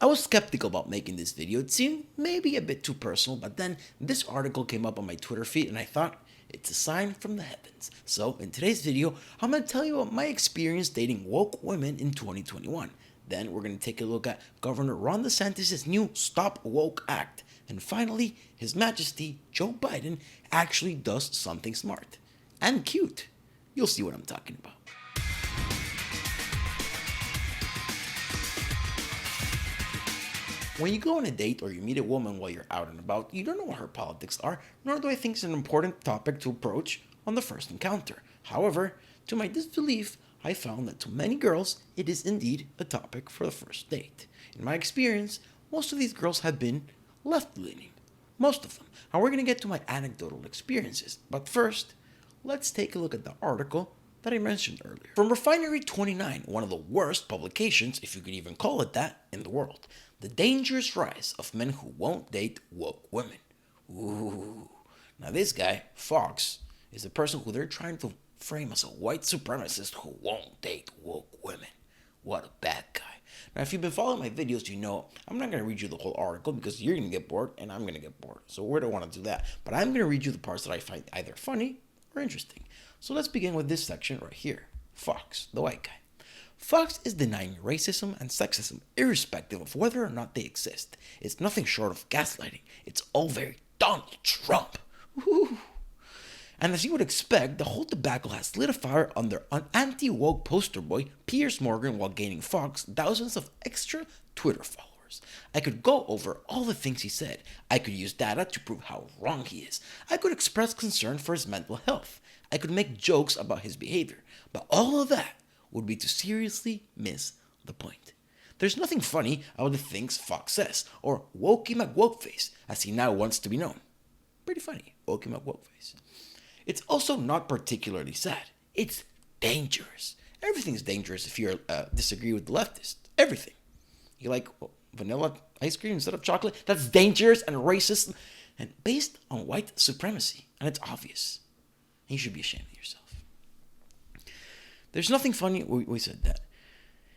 I was skeptical about making this video. It seemed maybe a bit too personal, but then this article came up on my Twitter feed and I thought it's a sign from the heavens. So in today's video, I'm going to tell you about my experience dating woke women in 2021. Then we're going to take a look at Governor Ron DeSantis' new Stop Woke Act. And finally, His Majesty Joe Biden actually does something smart and cute. You'll see what I'm talking about. When you go on a date or you meet a woman while you're out and about, you don't know what her politics are, nor do I think it's an important topic to approach on the first encounter. However, to my disbelief, I found that to many girls, it is indeed a topic for the first date. In my experience, most of these girls have been left-leaning. Most of them. And we're going to get to my anecdotal experiences. But first, let's take a look at the article that I mentioned earlier. From Refinery 29, one of the worst publications, if you could even call it that, in the world. The dangerous rise of men who won't date woke women. Ooh. Now this guy, Fox, is the person who they're trying to frame as a white supremacist who won't date woke women. What a bad guy. Now if you've been following my videos, you know I'm not going to read you the whole article because you're going to get bored and I'm going to get bored. So we don't want to do that. But I'm going to read you the parts that I find either funny or interesting. So let's begin with this section right here. Fox, the white guy. Fox is denying racism and sexism irrespective of whether or not they exist. It's nothing short of gaslighting. It's all very Donald Trump. Woo. And as you would expect, the whole debacle has lit a fire under an anti-woke poster boy, Piers Morgan, while gaining Fox thousands of extra Twitter followers. I could go over all the things he said. I could use data to prove how wrong he is. I could express concern for his mental health. I could make jokes about his behavior. But all of that would be to seriously miss the point. There's nothing funny about the things Fox says, or Wokey McWokeface, as he now wants to be known. Pretty funny, Wokey McWokeface. It's also not particularly sad. It's dangerous. Everything's dangerous if you disagree with the leftists. Everything. You like vanilla ice cream instead of chocolate? That's dangerous and racist and based on white supremacy. And it's obvious. And you should be ashamed of yourself. There's nothing funny. We said that.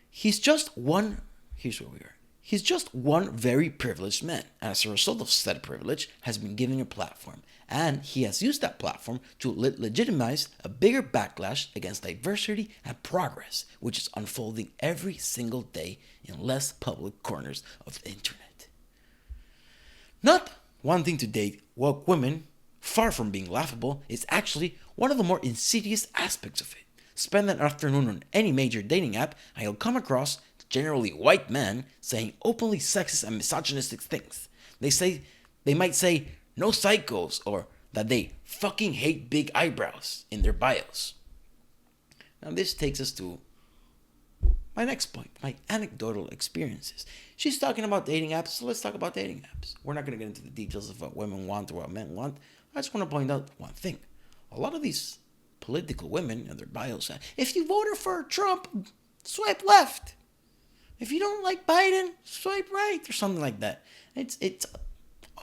Here's where we are. He's just one very privileged man. And as a result of said privilege, has been given a platform. And he has used that platform to legitimize a bigger backlash against diversity and progress, which is unfolding every single day in less public corners of the internet. Not wanting to date woke women, far from being laughable, is actually one of the more insidious aspects of it. Spend an afternoon on any major dating app and you'll come across generally white men saying openly sexist and misogynistic things. They might say no psychos or that they fucking hate big eyebrows in their bios. Now this takes us to my next point, my anecdotal experiences. She's talking about dating apps, so let's talk about dating apps. We're not going to get into the details of what women want or what men want. I just want to point out one thing. A lot of these political women in their bios say, if you voted for Trump, swipe left. If you don't like Biden, swipe right, or something like that. It's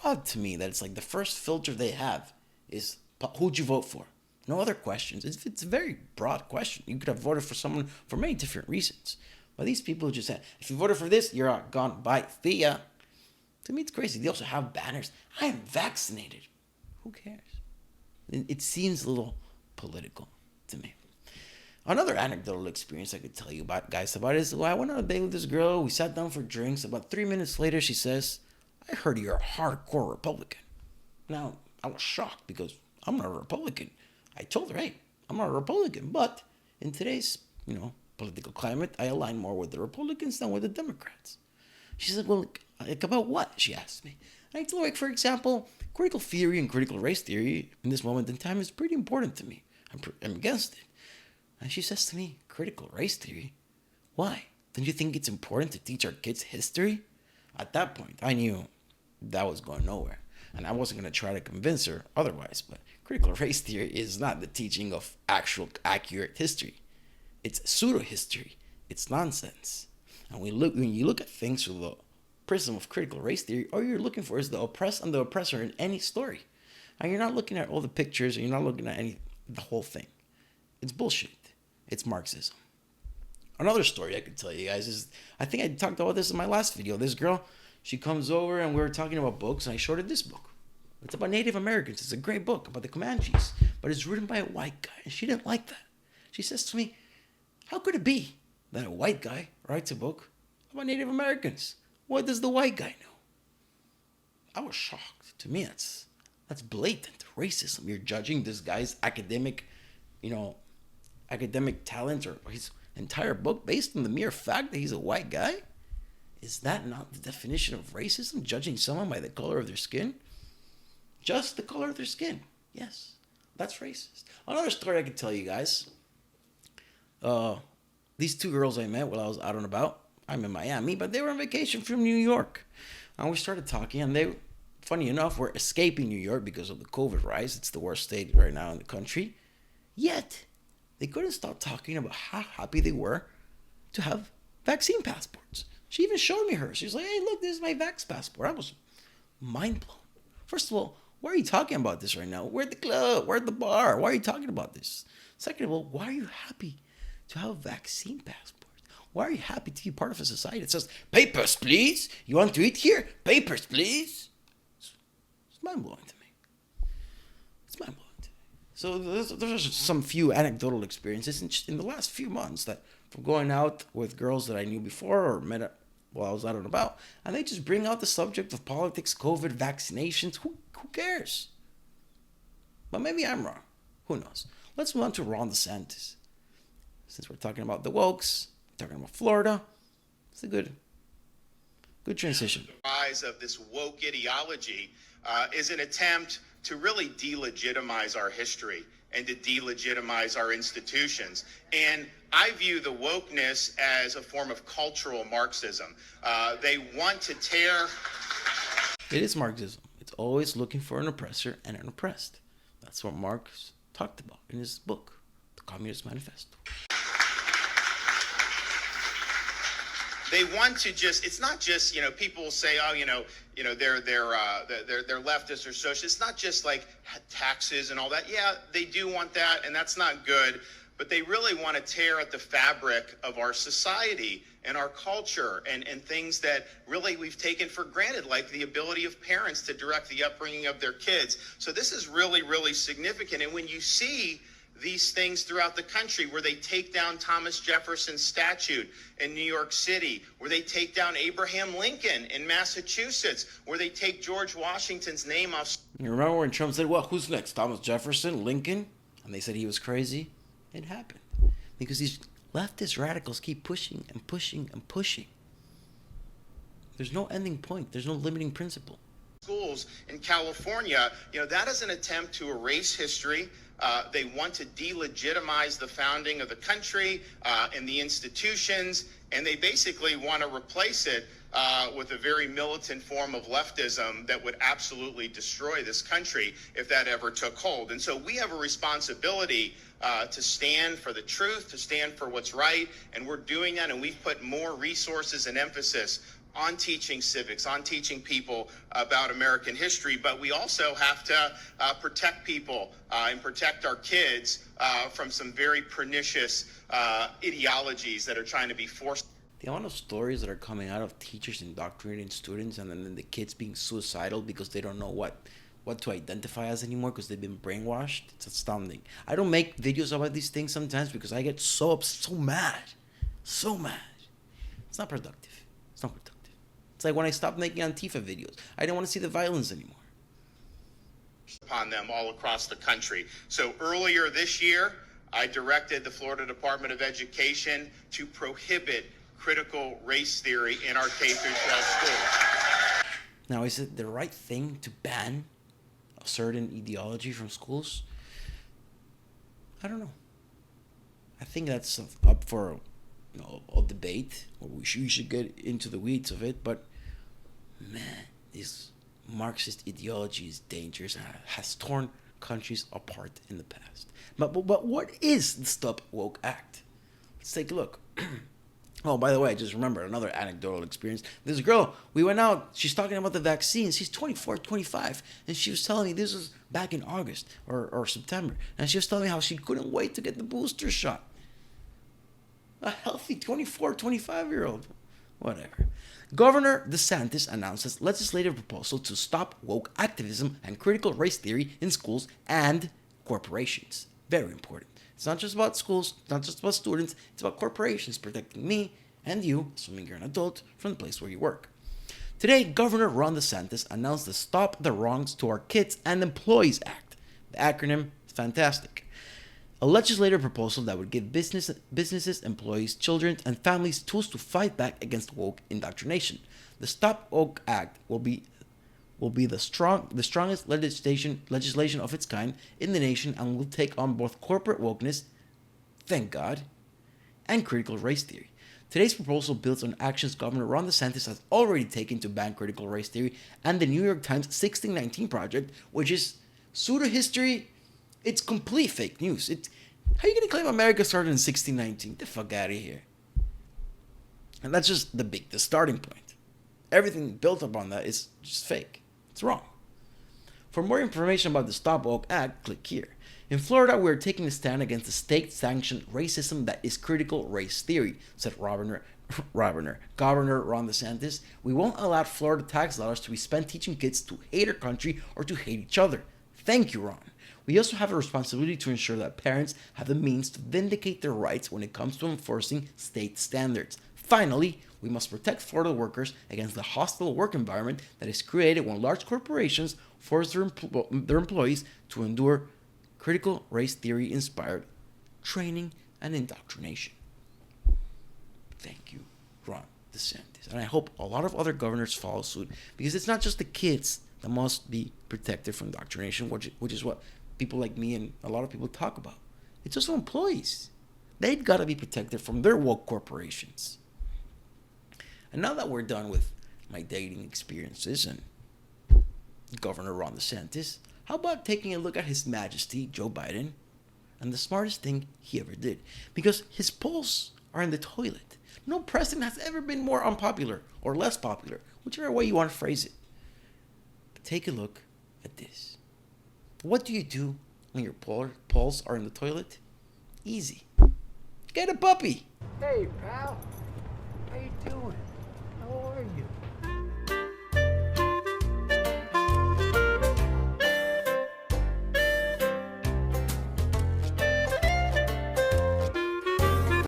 odd to me that it's like the first filter they have is who'd you vote for? No other questions. It's a very broad question. You could have voted for someone for many different reasons. But these people just say, if you voted for this, you're out, gone, bye, see ya. To me, it's crazy. They also have banners. I am vaccinated. Who cares? It seems a little political to me. Another anecdotal experience I could tell you about, guys, about is I went on a date with this girl. We sat down for drinks. About 3 minutes later, she says, I heard you're a hardcore Republican. Now, I was shocked because I'm not a Republican. I told her, hey, I'm not a Republican. But in today's, political climate, I align more with the Republicans than with the Democrats. She said, well, like about what? She asked me. And I told her, like, for example, critical theory and critical race theory in this moment in time is pretty important to me. I'm against it. And she says to me, critical race theory? Why? Don't you think it's important to teach our kids history? At that point, I knew that was going nowhere. And I wasn't going to try to convince her otherwise. But critical race theory is not the teaching of actual accurate history. It's pseudo-history. It's nonsense. And when you look at things through the prism of critical race theory, all you're looking for is the oppressed and the oppressor in any story. And you're not looking at all the pictures, or you're not looking at the whole thing. It's bullshit. It's Marxism. Another story I could tell you guys is, I think I talked about this in my last video. This girl, she comes over and we were talking about books, and I showed her this book. It's about Native Americans. It's a great book about the Comanches, but it's written by a white guy, and she didn't like that. She says to me, how could it be that a white guy writes a book about Native Americans? What does the white guy know? I was shocked. To me, that's blatant racism. You're judging this guy's academic talent or his entire book based on the mere fact that he's a white guy? Is that not the definition of racism? Judging someone by the color of their skin? Just the color of their skin. Yes, that's racist. Another story I could tell you guys. These two girls I met while I was out and about. I'm in Miami, but they were on vacation from New York. And we started talking, and they, funny enough, were escaping New York because of the COVID rise. It's the worst state right now in the country. Yet, they couldn't stop talking about how happy they were to have vaccine passports. She even showed me hers. She was like, hey, look, this is my vax passport. I was mind blown. First of all, why are you talking about this right now? We're at the club. We're at the bar. Why are you talking about this? Second of all, why are you happy to have a vaccine passport? Why are you happy to be part of a society that says, papers, please? You want to eat here? Papers, please? It's mind-blowing to me. It's mind-blowing to me. So there's some few anecdotal experiences in the last few months that from going out with girls that I knew before or met while I was out and about, and they just bring out the subject of politics, COVID, vaccinations. Who cares? But maybe I'm wrong. Who knows? Let's move on to Ron DeSantis. Since we're talking about the wokes, talking about Florida, it's a good transition. The rise of this woke ideology is an attempt to really delegitimize our history and to delegitimize our institutions. And I view the wokeness as a form of cultural Marxism. They want to tear... It is Marxism. It's always looking for an oppressor and an oppressed. That's what Marx talked about in his book, The Communist Manifesto. They want to just, it's not just, people say, oh, they're leftists or socialists. It's not just like taxes and all that. Yeah, they do want that, and that's not good. But they really want to tear at the fabric of our society and our culture and things that really we've taken for granted, like the ability of parents to direct the upbringing of their kids. So this is really, really significant. And when you see these things throughout the country where they take down Thomas Jefferson's statue in New York City, where they take down Abraham Lincoln in Massachusetts, where they take George Washington's name off. You remember when Trump said, well, who's next? Thomas Jefferson, Lincoln? And they said he was crazy? It happened. Because these leftist radicals keep pushing and pushing and pushing. There's no ending point. There's no limiting principle. Schools in California, that is an attempt to erase history. They want to delegitimize the founding of the country and the institutions, and they basically want to replace it with a very militant form of leftism that would absolutely destroy this country if that ever took hold. And so we have a responsibility to stand for the truth, to stand for what's right, and we're doing that, and we've put more resources and emphasis on teaching civics, on teaching people about American history, but we also have to protect people and protect our kids from some very pernicious ideologies that are trying to be forced. The amount of stories that are coming out of teachers indoctrinating students and then the kids being suicidal because they don't know what to identify as anymore because they've been brainwashed, it's astounding. I don't make videos about these things sometimes because I get so mad. It's not productive. It's like when I stopped making Antifa videos. I didn't want to see the violence anymore. Upon them all across the country. So earlier this year, I directed the Florida Department of Education to prohibit critical race theory in our K-12 schools. Now, is it the right thing to ban a certain ideology from schools? I don't know. I think that's up for a debate, or we should get into the weeds of it, but man, this Marxist ideology is dangerous and has torn countries apart in the past. But what is the Stop Woke Act? Let's take a look. Oh, by the way, I just remembered another anecdotal experience. This girl, we went out, she's talking about the vaccines. She's 24, 25, and she was telling me, this was back in August or September, and she was telling me how she couldn't wait to get the booster shot. A healthy 24, 25-year-old. Whatever. Governor DeSantis announces legislative proposal to stop woke activism and critical race theory in schools and corporations. Very important. It's not just about schools, it's not just about students, it's about corporations protecting me and you, assuming you're an adult, from the place where you work. Today, Governor Ron DeSantis announced the Stop the Wrongs to Our Kids and Employees Act. The acronym is fantastic. A legislative proposal that would give businesses, employees, children, and families tools to fight back against woke indoctrination. The Stop Woke Act will be the strongest legislation of its kind in the nation and will take on both corporate wokeness, thank God, and critical race theory. Today's proposal builds on actions Governor Ron DeSantis has already taken to ban critical race theory and the New York Times 1619 Project, which is pseudo-history. It's complete fake news. How are you going to claim America started in 1619? Get the fuck out of here. And that's just the starting point. Everything built upon that is just fake. It's wrong. For more information about the Stop Woke Act, click here. In Florida, we are taking a stand against the state-sanctioned racism that is critical race theory, said Governor Ron DeSantis. We won't allow Florida tax dollars to be spent teaching kids to hate our country or to hate each other. Thank you, Ron. We also have a responsibility to ensure that parents have the means to vindicate their rights when it comes to enforcing state standards. Finally, we must protect Florida workers against the hostile work environment that is created when large corporations force their employees to endure critical race theory inspired training and indoctrination. Thank you, Ron DeSantis. And I hope a lot of other governors follow suit, because it's not just the kids that must be protected from indoctrination, which is what people like me and a lot of people talk about. It's also employees. They've got to be protected from their woke corporations. And now that we're done with my dating experiences and Governor Ron DeSantis, how about taking a look at His Majesty Joe Biden and the smartest thing he ever did? Because his polls are in the toilet. No president has ever been more unpopular or less popular, whichever way you want to phrase it. But take a look at this. What do you do when your polls are in the toilet? Easy. Get a puppy. Hey, pal. How you doing? How are you?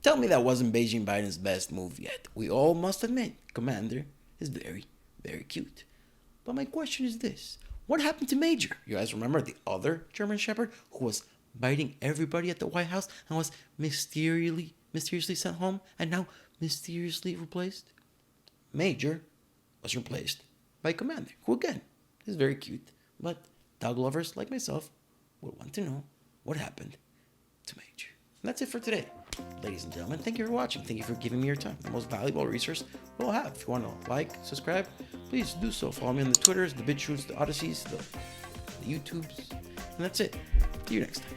Tell me that wasn't Beijing Biden's best move yet. We all must admit, Commander is very, very cute. But my question is this. What happened to Major? You guys remember the other German Shepherd who was biting everybody at the White House and was mysteriously sent home and now mysteriously replaced? Major was replaced by Commander, who again is very cute. But dog lovers like myself will want to know what happened to Major. And that's it for today. Ladies and gentlemen, thank you for watching. Thank you for giving me your time. The most valuable resource we'll have. If you want to like, subscribe, please do so. Follow me on the Twitters, the BitChutes, the Odysseys, the YouTubes. And that's it. See you next time.